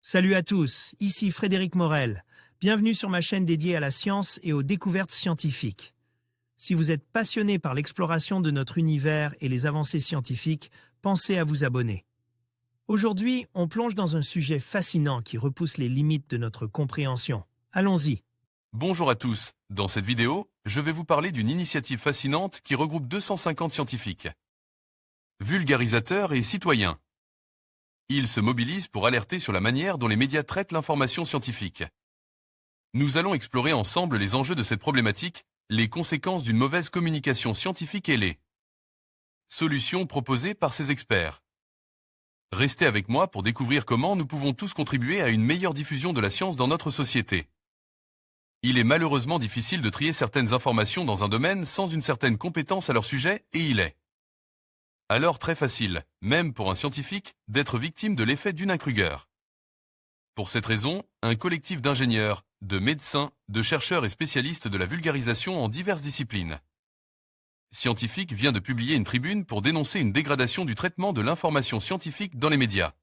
Salut à tous, ici Frédéric Morel. Bienvenue sur ma chaîne dédiée à la science et aux découvertes scientifiques. Si vous êtes passionné par l'exploration de notre univers et les avancées scientifiques, pensez à vous abonner. Aujourd'hui, on plonge dans un sujet fascinant qui repousse les limites de notre compréhension. Allons-y. Bonjour à tous, dans cette vidéo, je vais vous parler d'une initiative fascinante qui regroupe 250 scientifiques, vulgarisateurs et citoyens. Ils se mobilisent pour alerter sur la manière dont les médias traitent l'information scientifique. Nous allons explorer ensemble les enjeux de cette problématique, les conséquences d'une mauvaise communication scientifique et les solutions proposées par ces experts. Restez avec moi pour découvrir comment nous pouvons tous contribuer à une meilleure diffusion de la science dans notre société. Il est malheureusement difficile de trier certaines informations dans un domaine sans une certaine compétence à leur sujet, et il est alors très facile, même pour un scientifique, d'être victime de l'effet Dunning-Kruger. Pour cette raison, un collectif d'ingénieurs, de médecins, de chercheurs et spécialistes de la vulgarisation en diverses disciplines scientifiques vient de publier une tribune pour dénoncer une dégradation du traitement de l'information scientifique dans les médias.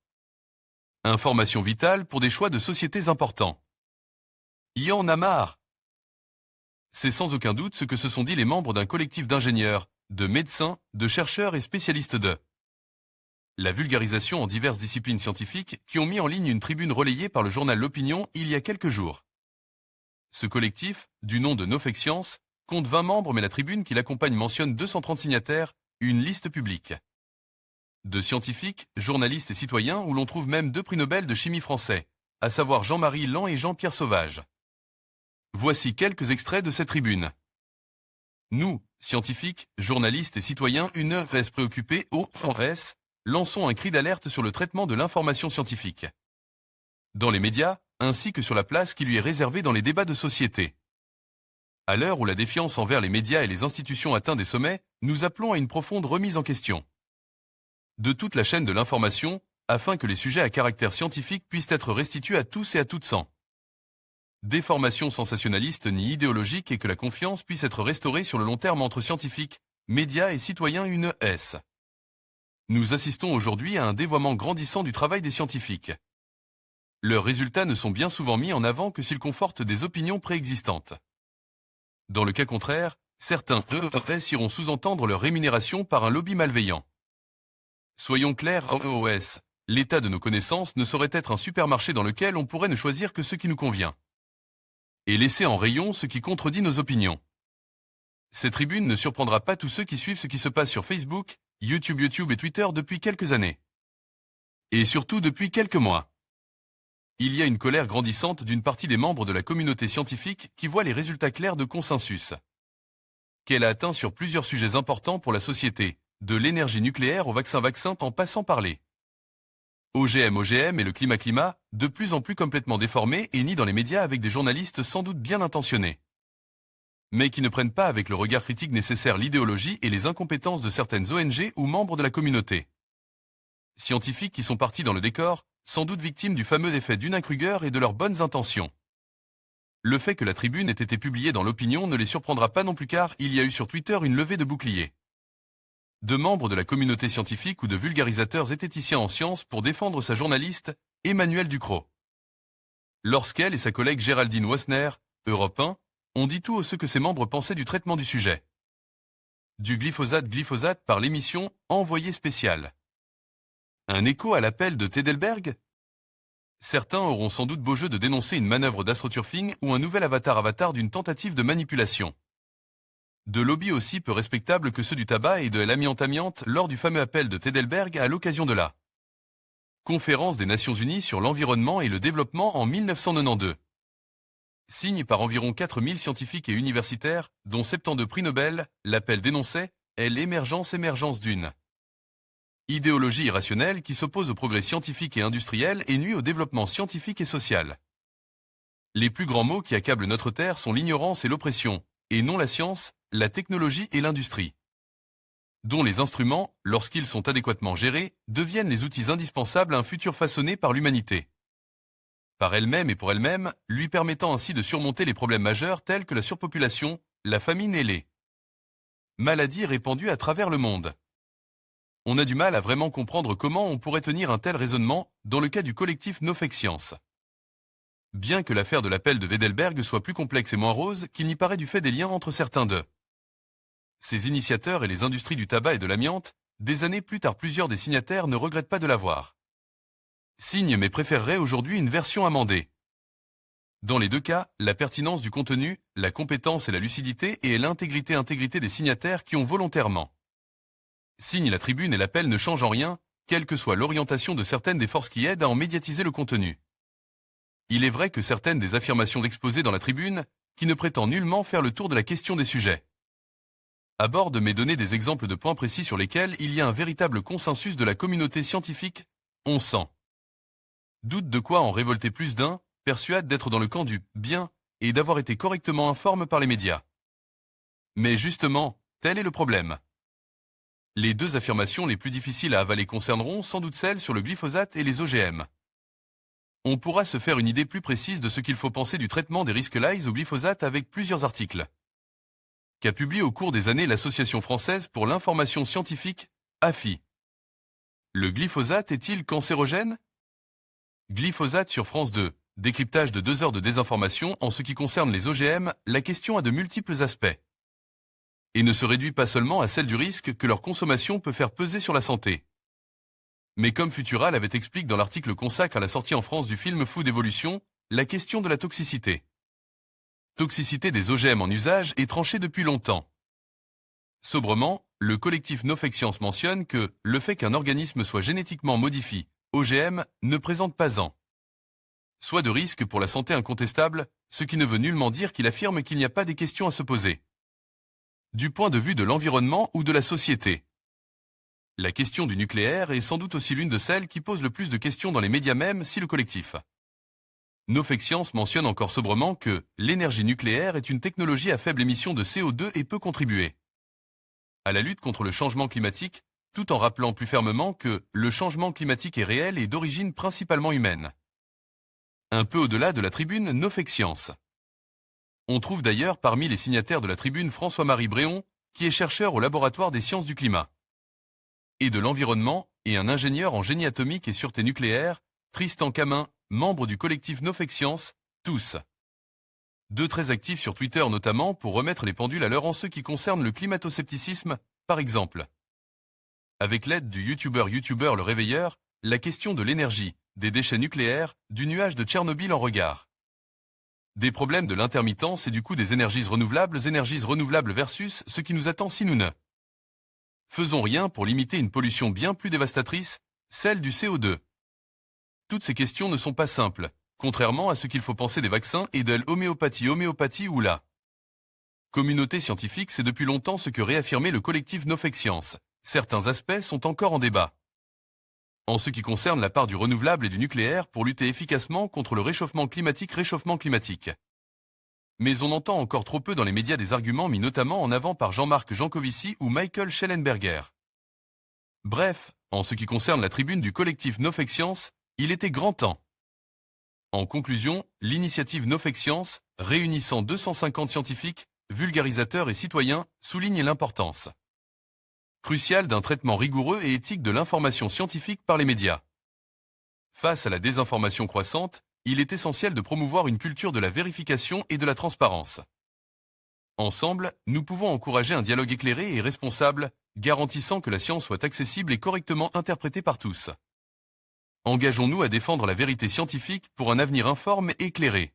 Information vitale pour des choix de sociétés importants. Y en a marre. C'est sans aucun doute ce que se sont dit les membres d'un collectif d'ingénieurs, de médecins, de chercheurs et spécialistes de la vulgarisation en diverses disciplines scientifiques qui ont mis en ligne une tribune relayée par le journal L'Opinion il y a quelques jours. Ce collectif, du nom de NoFake-Science, compte 20 membres mais la tribune qui l'accompagne mentionne 230 signataires, une liste publique de scientifiques, journalistes et citoyens où l'on trouve même 2 prix Nobel de chimie français, à savoir Jean-Marie Land et Jean-Pierre Sauvage. Voici quelques extraits de cette tribune. Nous, scientifiques, journalistes et citoyens, une ES préoccupés au RS, lançons un cri d'alerte sur le traitement de l'information scientifique dans les médias, ainsi que sur la place qui lui est réservée dans les débats de société. À l'heure où la défiance envers les médias et les institutions atteint des sommets, nous appelons à une profonde remise en question de toute la chaîne de l'information, afin que les sujets à caractère scientifique puissent être restitués à tous et à toutes sans déformation sensationnaliste ni idéologique et que la confiance puisse être restaurée sur le long terme entre scientifiques, médias et citoyens une ES. Nous assistons aujourd'hui à un dévoiement grandissant du travail des scientifiques. Leurs résultats ne sont bien souvent mis en avant que s'ils confortent des opinions préexistantes. Dans le cas contraire, certains ES iront sous-entendre leur rémunération par un lobby malveillant. Soyons clairs, EOS, l'état de nos connaissances ne saurait être un supermarché dans lequel on pourrait ne choisir que ce qui nous convient et laisser en rayon ce qui contredit nos opinions. Cette tribune ne surprendra pas tous ceux qui suivent ce qui se passe sur Facebook, YouTube et Twitter depuis quelques années. Et surtout depuis quelques mois. Il y a une colère grandissante d'une partie des membres de la communauté scientifique qui voit les résultats clairs de consensus qu'elle a atteints sur plusieurs sujets importants pour la société, de l'énergie nucléaire au vaccin en passant par les OGM et le climat, de plus en plus complètement déformés et mis dans les médias avec des journalistes sans doute bien intentionnés, mais qui ne prennent pas avec le regard critique nécessaire l'idéologie et les incompétences de certaines ONG ou membres de la communauté scientifiques qui sont partis dans le décor, sans doute victimes du fameux effet Dunning-Kruger et de leurs bonnes intentions. Le fait que la tribune ait été publiée dans l'Opinion ne les surprendra pas non plus car il y a eu sur Twitter une levée de boucliers de membres de la communauté scientifique ou de vulgarisateurs zététiciens en sciences pour défendre sa journaliste, Emmanuelle Ducrot. Lorsqu'elle et sa collègue Géraldine Wassner, Europe 1, ont dit tout ce que ses membres pensaient du traitement du sujet du glyphosate par l'émission Envoyé spécial. Un écho à l'appel de Heidelberg? Certains auront sans doute beau jeu de dénoncer une manœuvre d'astroturfing ou un nouvel avatar d'une tentative de manipulation. De lobbies aussi peu respectables que ceux du tabac et de l'amiante lors du fameux appel de Heidelberg à l'occasion de la Conférence des Nations Unies sur l'environnement et le développement en 1992. Signe par environ 4000 scientifiques et universitaires, dont 72 prix Nobel, l'appel dénonçait est l'émergence d'une idéologie irrationnelle qui s'oppose au progrès scientifique et industriel et nuit au développement scientifique et social. Les plus grands mots qui accablent notre Terre sont l'ignorance et l'oppression, et non la science, la technologie et l'industrie, dont les instruments, lorsqu'ils sont adéquatement gérés, deviennent les outils indispensables à un futur façonné par l'humanité, par elle-même et pour elle-même, lui permettant ainsi de surmonter les problèmes majeurs tels que la surpopulation, la famine et les maladies répandues à travers le monde. On a du mal à vraiment comprendre comment on pourrait tenir un tel raisonnement dans le cas du collectif No Fake Science. Bien que l'affaire de l'appel de Wedelberg soit plus complexe et moins rose qu'il n'y paraît du fait des liens entre certains d'eux. Ces initiateurs et les industries du tabac et de l'amiante, des années plus tard plusieurs des signataires ne regrettent pas de l'avoir. Signe mais préféreraient aujourd'hui une version amendée. Dans les deux cas, la pertinence du contenu, la compétence et la lucidité et l'intégrité des signataires qui ont volontairement signe la tribune et l'appel ne changent en rien, quelle que soit l'orientation de certaines des forces qui aident à en médiatiser le contenu. Il est vrai que certaines des affirmations exposées dans la tribune, qui ne prétend nullement faire le tour de la question des sujets, aborde mais donner des exemples de points précis sur lesquels il y a un véritable consensus de la communauté scientifique, on sent. Doute de quoi en révolter plus d'un, persuade d'être dans le camp du « bien » et d'avoir été correctement informé par les médias. Mais justement, tel est le problème. Les deux affirmations les plus difficiles à avaler concerneront sans doute celles sur le glyphosate et les OGM. On pourra se faire une idée plus précise de ce qu'il faut penser du traitement des risques liés au glyphosate avec plusieurs articles qu'a publié au cours des années l'Association française pour l'information scientifique, AFI. Le glyphosate est-il cancérogène? Glyphosate sur France 2. Décryptage de 2 heures de désinformation en ce qui concerne les OGM, la question a de multiples aspects. Et ne se réduit pas seulement à celle du risque que leur consommation peut faire peser sur la santé. Mais comme Futura l'avait expliqué dans l'article consacré à la sortie en France du film Food Evolution, la question de la toxicité. Toxicité des OGM en usage est tranchée depuis longtemps. Sobrement, le collectif No Fake Science mentionne que le fait qu'un organisme soit génétiquement modifié, OGM, ne présente pas soit de risque pour la santé incontestable, ce qui ne veut nullement dire qu'il affirme qu'il n'y a pas des questions à se poser. Du point de vue de l'environnement ou de la société. La question du nucléaire est sans doute aussi l'une de celles qui posent le plus de questions dans les médias même si le collectif No Fake Science mentionne encore sobrement que l'énergie nucléaire est une technologie à faible émission de CO2 et peut contribuer à la lutte contre le changement climatique, tout en rappelant plus fermement que le changement climatique est réel et d'origine principalement humaine. Un peu au-delà de la tribune No Fake Science. On trouve d'ailleurs parmi les signataires de la tribune François-Marie Bréon, qui est chercheur au laboratoire des sciences du climat et de l'environnement, et un ingénieur en génie atomique et sûreté nucléaire, Tristan Camin, membre du collectif No Fake Science, tous. Deux très actifs sur Twitter notamment pour remettre les pendules à l'heure en ce qui concerne le climato-scepticisme, par exemple. Avec l'aide du youtubeur Le Réveilleur, la question de l'énergie, des déchets nucléaires, du nuage de Tchernobyl en regard. Des problèmes de l'intermittence et du coût des énergies renouvelables versus ce qui nous attend si nous ne faisons rien pour limiter une pollution bien plus dévastatrice, celle du CO2. Toutes ces questions ne sont pas simples, contrairement à ce qu'il faut penser des vaccins et de l'homéopathie ou la communauté scientifique, c'est depuis longtemps ce que réaffirmait le collectif No Fake Science. Certains aspects sont encore en débat. En ce qui concerne la part du renouvelable et du nucléaire pour lutter efficacement contre le réchauffement climatique. Mais on entend encore trop peu dans les médias des arguments mis notamment en avant par Jean-Marc Jancovici ou Michael Schellenberger. Bref, en ce qui concerne la tribune du collectif No Fake Science, il était grand temps. En conclusion, l'initiative No Fake Science, réunissant 250 scientifiques, vulgarisateurs et citoyens, souligne l'importance cruciale d'un traitement rigoureux et éthique de l'information scientifique par les médias. Face à la désinformation croissante, il est essentiel de promouvoir une culture de la vérification et de la transparence. Ensemble, nous pouvons encourager un dialogue éclairé et responsable, garantissant que la science soit accessible et correctement interprétée par tous. Engageons-nous à défendre la vérité scientifique pour un avenir informe et éclairé.